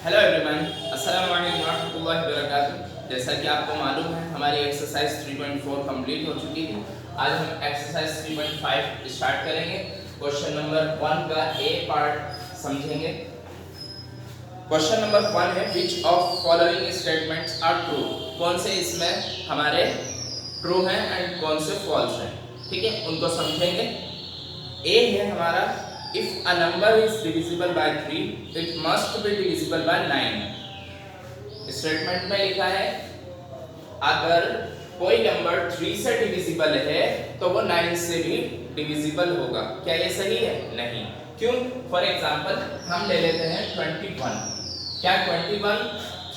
Hello everyone, अस्सलाम वालेकुम रहमतुल्लाहि व बरकातुहू। जैसा कि आपको मालूम है हमारी एक्सरसाइज 3.4 कंप्लीट हो चुकी है। आज हम एक्सरसाइज 3.5 स्टार्ट करेंगे। क्वेश्चन नंबर 1 का ए पार्ट समझेंगे। क्वेश्चन नंबर 1 है which of following statements are true. कौन से इसमें हमारे ट्रू हैं एंड कौन से फॉल्स हैं, ठीक है, उनको समझेंगे। ए है हमारा if a number is divisible by 3 it must be divisible by 9। Statement में लिखा है अगर कोई नंबर 3 से डिविजिबल है तो वो 9 से भी डिविजिबल होगा। क्या ये सही है? नहीं। क्यों? फॉर एग्जांपल हम ले लेते हैं 21। क्या 21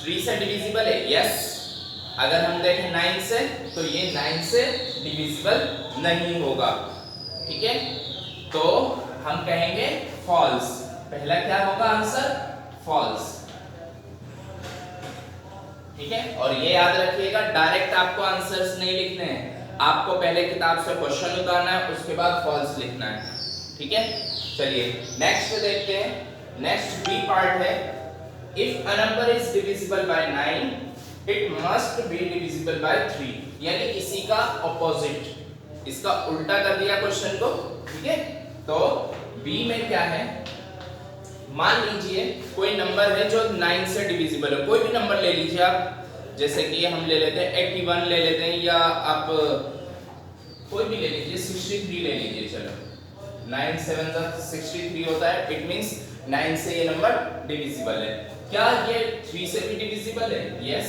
3 से डिविजिबल है? यस। अगर हम देखें 9 से तो ये 9 से डिविजिबल नहीं होगा, ठीक है, तो हम कहेंगे फॉल्स। पहला क्या होगा आंसर? फॉल्स, ठीक है। और ये याद रखिएगा डायरेक्ट आपको आंसर्स नहीं लिखने हैं, आपको पहले किताब से क्वेश्चन उतारना है, उसके बाद फॉल्स लिखना है, ठीक है। चलिए नेक्स्ट देखते हैं। नेक्स्ट बी पार्ट है if a number is divisible by 9 it must be divisible by 3। यानी इसी का ऑपोजिट, इसका उल्टा कर दिया क्वेश्चन को, ठीक है। तो बी में क्या है, मान लीजिए कोई नंबर है जो 9 से डिविजिबल है। कोई भी नंबर ले लीजिए आप, जैसे कि हम ले लेते हैं 81 ले लेते हैं, या आप कोई भी ले लीजिए, 63 ले लीजिए। चलो 9 7 63 होता है, इट मींस 9 से ये नंबर डिविजिबल है। क्या ये 3 से भी डिविजिबल है? यस,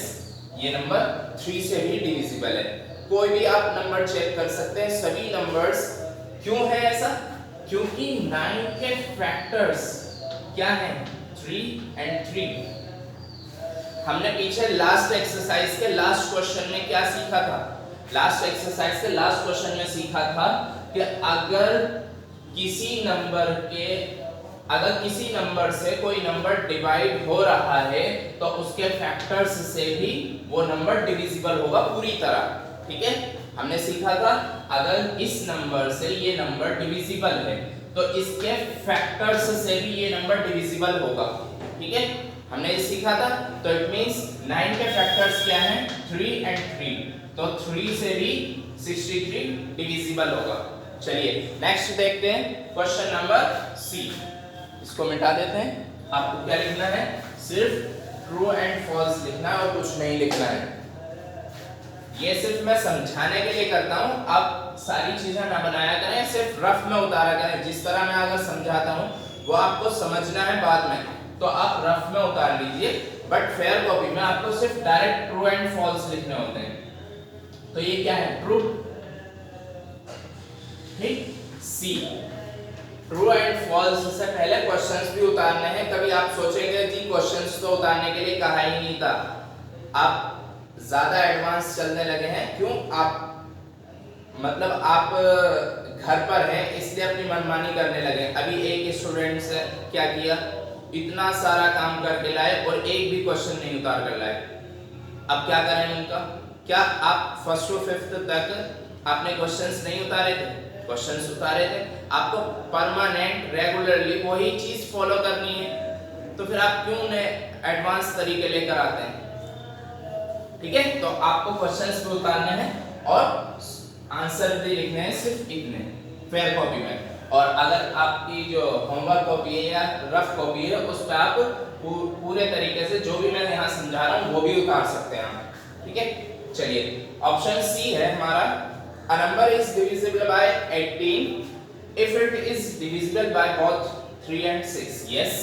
ये नंबर 3 से भी डिविजिबल है। कोई भी आप नंबर चेक कर सकते हैं, सभी नंबर्स। क्यों है ऐसा? क्योंकि 9 के फैक्टर्स क्या हैं? 3 एंड 3। हमने पीछे लास्ट एक्सरसाइज के लास्ट क्वेश्चन में क्या सीखा था? लास्ट एक्सरसाइज के लास्ट क्वेश्चन में सीखा था कि अगर किसी नंबर से कोई नंबर डिवाइड हो रहा है तो उसके फैक्टर्स से भी वो नंबर डिविजिबल होगा पूरी तरह, ठीक है। हमने सीखा था अगर इस नंबर से ये नंबर डिविजिबल है तो इसके फैक्टर्स से भी ये नंबर डिविजिबल होगा, ठीक है, हमने ये सीखा था। तो इट मींस 9 के फैक्टर्स क्या हैं? 3 एंड 3, तो 3 से भी 63 डिविजिबल होगा। चलिए नेक्स्ट देखते हैं क्वेश्चन नंबर सी। इसको मिटा देते हैं। आपको क्या लिखना है? सिर्फ ट्रू एंड फॉल्स लिखना है और कुछ नहीं लिखना है। ये सिर्फ मैं समझाने के लिए करता हूँ, आप सारी चीजें ना बनाया करें, सिर्फ रफ में उतारा करें। जिस तरह मैं अगर समझाता हूँ वो आपको समझना है बाद में, तो आप रफ में उतार लीजिए, बट फेयर कॉपी में आपको सिर्फ डायरेक्ट ट्रू एंड फॉल्स लिखने होते हैं। तो ये क्या है? ट्रू, ठीक। सी ट्रू एंड फॉल्स से पहले क्वेश्चंस भी उतारने हैं। कभी आप सोचेंगे जी क्वेश्चंस तो उतारने के लिए कहा ही नहीं था, आप ज्यादा एडवांस चलने लगे हैं। क्यों? आप मतलब आप घर पर हैं इसलिए अपनी मनमानी करने लगे। अभी एक स्टूडेंट से क्या किया, इतना सारा काम करके लाए और एक भी क्वेश्चन नहीं उतार कर लाए। अब क्या करें उनका? क्या आप फर्स्ट टू फिफ्थ तक आपने क्वेश्चंस नहीं उतारे थे? क्वेश्चंस उतारे थे। आपको परमानेंट रेगुलरली वही चीज फॉलो करनी है, तो फिर आप क्यों एडवांस तरीके लेकर आते हैं, ठीक है। तो आपको क्वेश्चंस भी उतारने हैं और आंसर भी लिखने हैं, सिर्फ इतने फेयर कॉपी में। और अगर आपकी जो होमवर्क कॉपी है या रफ कॉपी है उस पर आप पूरे तरीके से जो भी मैं यहाँ समझा रहा हूँ वो भी उतार सकते हैं आप, ठीक है। चलिए ऑप्शन सी है हमारा, a number is divisible by 18 if it is divisible by both 3 and 6। Yes,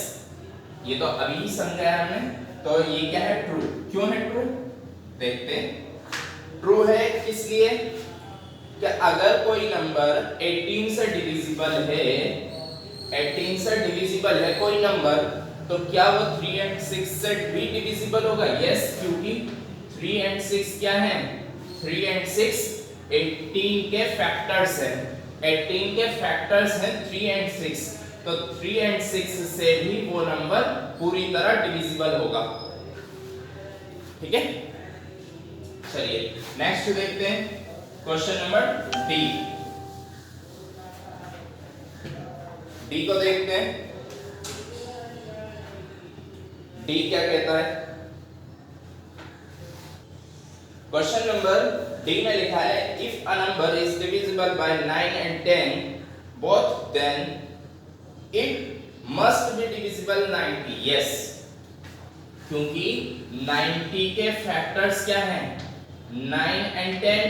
ये तो अभी ही समझाया हमने। तो ये क्या है? ट्रू। क्यों है ट्रू? देखते हैं। ट्रू है इसलिए कि अगर कोई नंबर 18 से डिविजिबल है, 18 से डिविजिबल है कोई नंबर, तो क्या वो 3 एंड 6 से भी डिविजिबल होगा? यस, क्योंकि 3 एंड 6 क्या है? 3 एंड 6 18 के फैक्टर्स हैं। 18 के फैक्टर्स हैं 3 एंड 6, तो 3 एंड 6 से भी वो नंबर पूरी तरह डिविजिबल होगा, ठीक है। चलिए नेक्स्ट देखते हैं क्वेश्चन नंबर डी। डी को देखते हैं। डी क्या कहता है? क्वेश्चन नंबर डी में लिखा है if a number is divisible by 9 and 10 both then it must be divisible 90. Yes, क्योंकि 90 के फैक्टर्स क्या हैं? 9 and 10.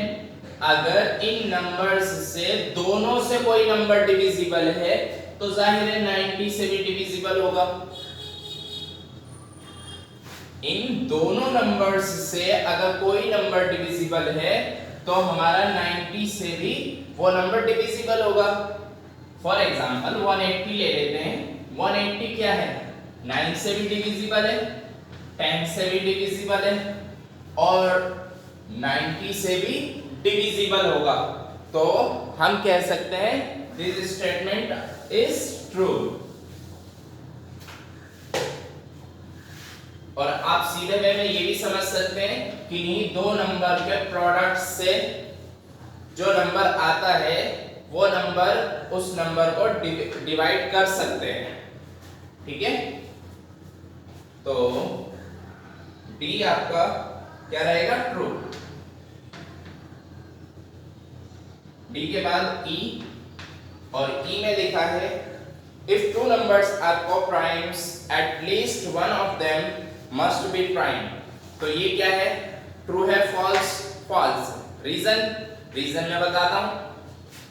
अगर इन नंबर्स से दोनों से कोई नंबर डिविजिबल है तो जाहिर है 90 से भी डिविजिबल होगा। इन दोनों नंबर्स से अगर कोई नंबर डिविजिबल है तो हमारा 90 से भी वो नंबर डिविजिबल होगा। फॉर एग्जांपल 180 ले लेते हैं। 180 क्या है? 9 से भी डिविजिबल है, 10 से भी डिविजिबल है और 90 से भी डिविजिबल होगा। तो हम कह सकते हैं दिस स्टेटमेंट इज ट्रू। और आप सीधे वे में ये भी समझ सकते हैं कि इन्हीं दो नंबर के प्रोडक्ट से जो नंबर आता है वो नंबर उस नंबर को डिवाइड कर सकते हैं। ठीक है, तो डी आपका क्या रहेगा? ट्रू। डी के बाद ई, और ई में लिखा है if two numbers are co-primes at least one of them must be prime। तो ये क्या है? ट्रू है, फॉल्स? फॉल्स। रीजन मैं बताता हूं।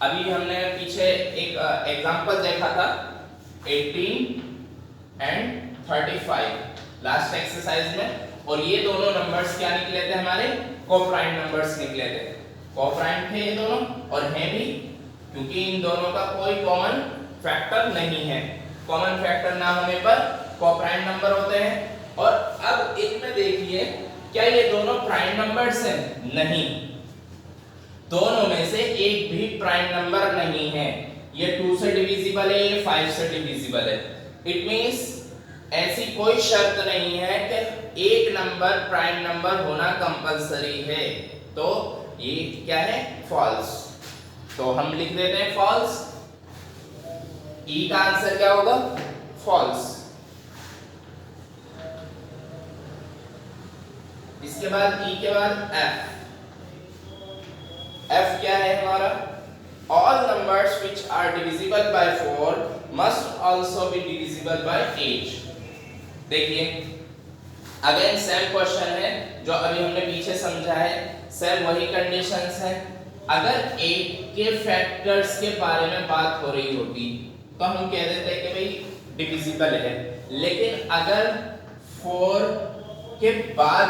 अभी हमने पीछे एक एग्जांपल देखा था 18 and 35 लास्ट एक्सरसाइज में, और ये दोनों नंबर्स क्या निकले थे? हमारे को-प्राइम नंबर्स निकले थे। को-प्राइम थे ये दोनों और हैं भी, क्योंकि इन दोनों का कोई कॉमन फैक्टर नहीं है। कॉमन फैक्टर ना होने पर को-प्राइम नंबर होते हैं। और अब इनमें देखिए, क्या ये दोनों प्राइम नंबर्स हैं? नहीं, दोनों में से एक भी प्राइम नंबर नहीं है। ये 2 से डिविजिबल है, ये 5 से डिविजिबल है। इट मींस ऐसी कोई शर्त नहीं है कि एक नंबर प्राइम नंबर होना कंपलसरी है। तो ये क्या है? फॉल्स। तो हम लिख देते हैं फॉल्स। ई का आंसर क्या होगा? फॉल्स। इसके बाद ई के बाद एफ। एफ क्या है हमारा? All numbers which are divisible by 4 must also be divisible by 8। देखिए, अगेन सेम क्वेश्चन है जो अभी हमने पीछे समझा है, सेम वही कंडीशंस हैं। अगर 8 के फैक्टर्स के बारे में बात हो रही होती तो हम कह देते कि भाई डिविजिबल है, लेकिन अगर 4 के बाद,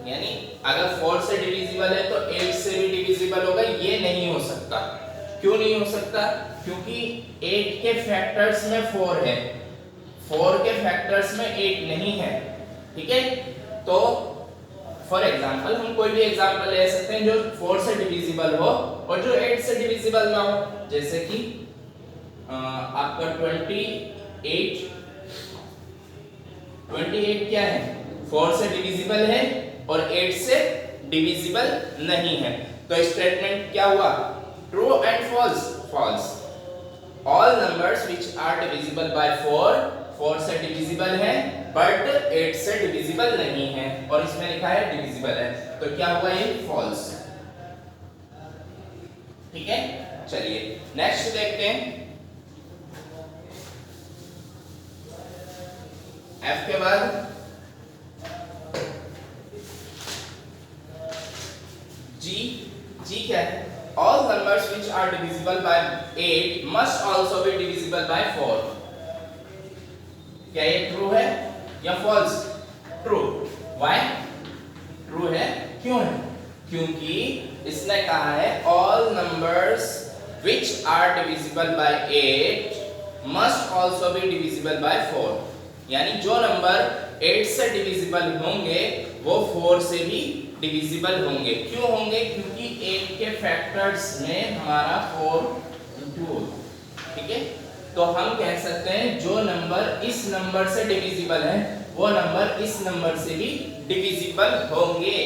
यानी अगर 4 से डिविजिबल है तो 8 से भी डिविजिबल होगा, ये नहीं हो सकता। क्यों नहीं हो सकता? क्योंकि 8 के फैक्टर्स में 4 है, 4 के फैक्टर्स में 8 नहीं है। ठीक है, तो फॉर एग्जांपल हम कोई भी एग्जांपल ले सकते हैं जो 4 से डिविजिबल हो और जो 8 से डिविजिबल ना हो। जैसे कि आपका 28 क्या है? 4 से डिविजिबल है और 8 से डिविजिबल नहीं है। तो स्टेटमेंट क्या हुआ? True and false. False. All numbers which are divisible by 4 से डिविजिबल है बट 8 से डिविजिबल नहीं है, और इसमें लिखा है डिविजिबल है। तो क्या हुआ? ये फॉल्स। ठीक है, चलिए नेक्स्ट देखते हैं। एफ के बाद जी क्या है? All numbers which are divisible by 8 must also be divisible by 4। क्या ये ट्रू है या फॉल्स? ट्रू। Why? ट्रू है, क्यों है? क्योंकि इसने कहा है all numbers which are divisible by 8 must also be divisible by 4। यानी जो नंबर 8 से डिविजिबल होंगे वो 4 से भी डिविजिबल होंगे। क्यों होंगे? क्योंकि 8 के फैक्टर्स में हमारा 4 इंटू। ठीक है, तो हम कह सकते हैं जो नंबर इस नंबर से डिविजिबल है वो नंबर इस नंबर से भी डिविजिबल होंगे।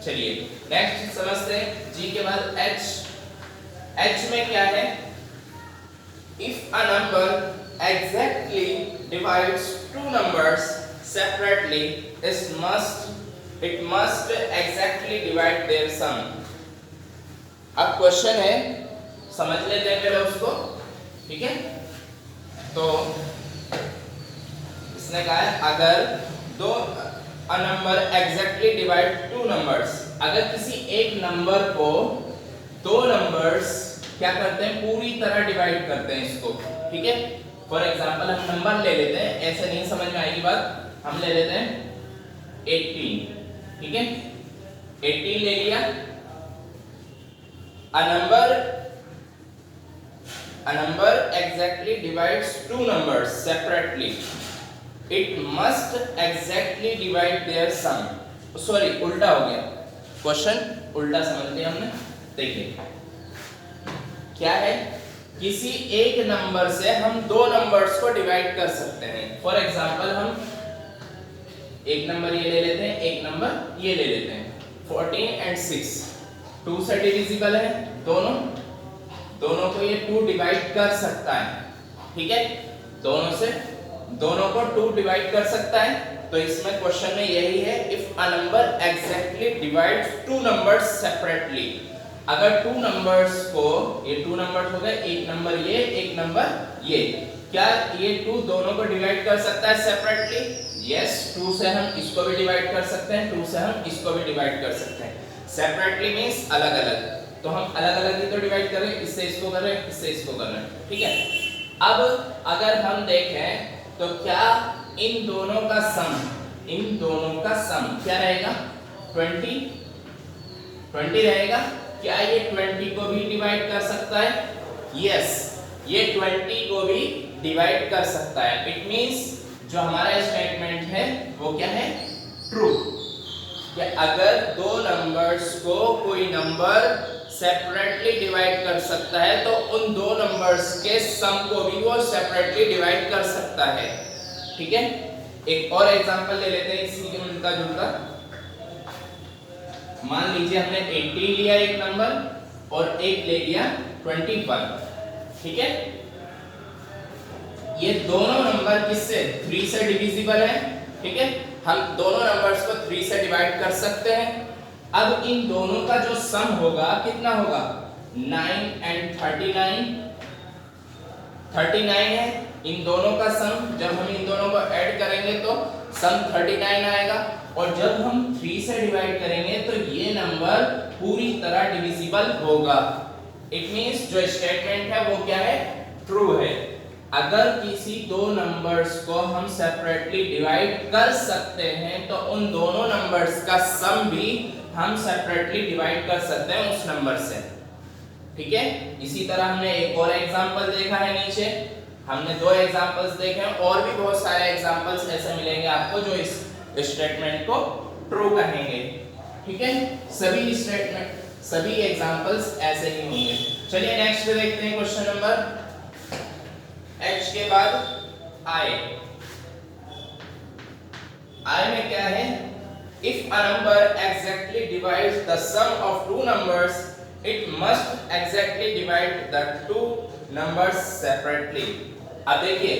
चलिए नेक्स्ट समझते हैं। जी के बाद एच में क्या है? If a number exactly divides two numbers separately, it must exactly divide their sum. अब क्वेश्चन है, समझ लेते हैं पहले उसको, ठीक है। तो इसने कहा है अगर दो a number exactly divide two numbers, अगर किसी एक नंबर को दो नंबर्स क्या करते हैं, पूरी तरह डिवाइड करते हैं इसको, ठीक है। फॉर एग्जांपल हम नंबर ले लेते हैं, ऐसे नहीं समझ में आएगी बात, हम ले लेते हैं 18, ठीक है। 18 ले लिया। A number exactly divides two numbers separately. It must exactly divide their sum. Sorry, उल्टा हो गया क्वेश्चन, उल्टा समझ लिया हमने। देखिए क्या है, किसी एक नंबर से हम दो नंबर्स को डिवाइड कर सकते हैं। फॉर एग्जांपल हम एक नंबर ये ले लेते हैं, एक नंबर ये ले लेते हैं। 14 and 6 2 से डिविजिबल है, दोनों को ये 2 डिवाइड कर सकता है, ठीक है। दोनों को 2 डिवाइड कर सकता है। तो इसमें क्वेश्चन में यही है, if a number exactly divides two numbers separately, अगर टू नंबर्स को, ये 2 नंबर्स हो गए, एक नंबर ये, एक नंबर ये, क्या ये 2 दोनों को डिवाइड कर सकता है सेपरेटली? यस, 2 से हम इसको भी डिवाइड कर सकते हैं, 2 से हम इसको भी डिवाइड कर सकते हैं। सेपरेटली मींस अलग अलग, तो हम अलग अलग ही तो डिवाइड कर रहे हैं, इससे इसको कर रहे हैं, इससे इसको कर रहे हैं, ठीक है। अब अगर हम देखें तो क्या इन दोनों का सम क्या रहेगा? 20 रहेगा। क्या ये 20 को भी डिवाइड कर सकता है? यस, ये 20 को भी डिवाइड कर सकता है। इट मींस जो हमारा स्टेटमेंट है वो क्या है? ट्रू। कि अगर दो नंबर्स को कोई नंबर सेपरेटली डिवाइड कर सकता है तो उन दो नंबर्स के सम को भी वो सेपरेटली डिवाइड कर सकता है, ठीक है। एक और एग्जांपल ले लेते हैं इसी के मिलता जुलता। मान लीजिए हमने 18 लिया एक नंबर और एक ले लिया 21, ठीक है। ये दोनों नंबर किससे? 3 से डिविजिबल है, ठीक है। हम दोनों नंबर्स को 3 से डिवाइड कर सकते हैं। अब इन दोनों का जो सम होगा कितना होगा? 9 and 39 है इन दोनों का सम। जब हम इन दोनों को ऐड करेंगे तो सम 39 आएगा, और जब हम 3 से डिवाइड करेंगे तो ये नंबर पूरी तरह डिविजिबल होगा। इट मींस जो स्टेटमेंट है वो क्या है? ट्रू है। अगर किसी दो नंबर्स को हम सेपरेटली डिवाइड कर सकते हैं तो उन दोनों नंबर्स का सम भी हम सेपरेटली डिवाइड कर सकते हैं उस नंबर से, ठीक है। इसी तरह हमने एक और एग्जांपल देखा है नीचे, हमने 2 एग्जांपल्स देखे हैं, और भी बहुत सारे एग्जांपल्स ऐसे मिलेंगे आपको जो इस स्टेटमेंट को ट्रू कहेंगे, ठीक है। सभी एग्जांपल्स ऐसे ही होंगे। चलिए नेक्स्ट देखते हैं क्वेश्चन नंबर H के बाद I में क्या है? If a number exactly divides the sum of two numbers, it must exactly divide the two numbers separately. अब देखिए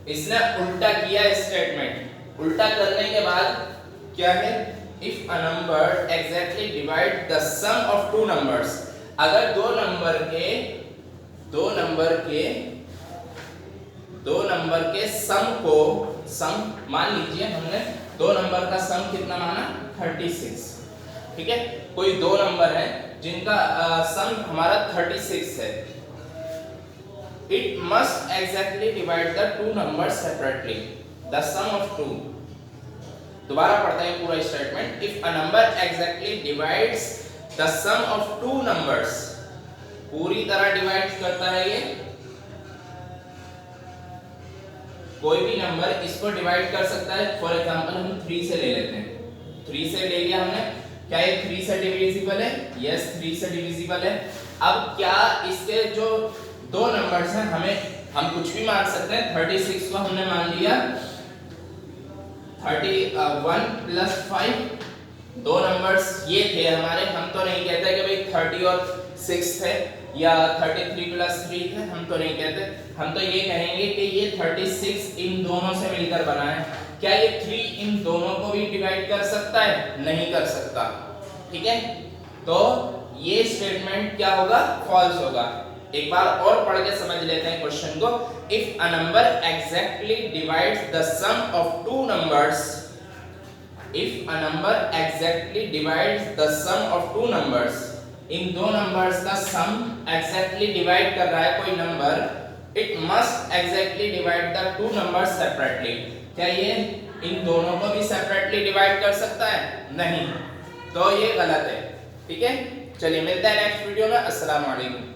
इसने उल्टा किया स्टेटमेंट। उल्टा करने के बाद क्या है? If a number exactly divides the sum of two numbers, अगर दो नंबर के सम मान लीजिए हमने दो नंबर का सम कितना माना? 36, ठीक है। कोई दो नंबर है जिनका सम हमारा 36 है। It must exactly divide the two numbers separately. The sum of two. दोबारा पढ़ते हैं पूरा statement. If a number exactly divides the sum of two numbers, पूरी तरह डिवाइड करता है ये, कोई भी नंबर इसको डिवाइड कर सकता है। फॉर एग्जांपल हम 3 से ले लेते हैं। 3 से ले लिया हमने, क्या ये 3 से डिविजिबल है? यस, 3 से डिविजिबल है। अब क्या इसके जो दो नंबर्स हैं, हम कुछ भी मान सकते हैं। 36 को हमने मान लिया 31 + 5, दो नंबर्स ये थे हमारे। हम तो नहीं कहते कि भाई 30 और 6 थे या 33 + 3 थे, हम तो नहीं कहते। हम तो ये कहेंगे कि ये 36 इन दोनों से मिलकर बना है। क्या ये 3 इन दोनों को भी डिवाइड कर सकता है? नहीं कर सकता। ठीक है, तो ये स्टेटमेंट क्या होगा? फॉल्स होगा। एक बार और पढ़ के समझ लेते हैं क्वेश्चन को। If a number exactly divides the sum of two numbers, if a number exactly divides the sum of two numbers, इन दो नंबर्स का सम एग्जैक्टली डिवाइड कर रहा है कोई number, it must exactly divide the two numbers separately. क्या ये इन दोनों को भी सेपरेटली डिवाइड कर सकता है? नहीं, तो ये गलत है। ठीक है, चलिए मिलते हैं नेक्स्ट वीडियो में। अस्सलाम वालेकुम।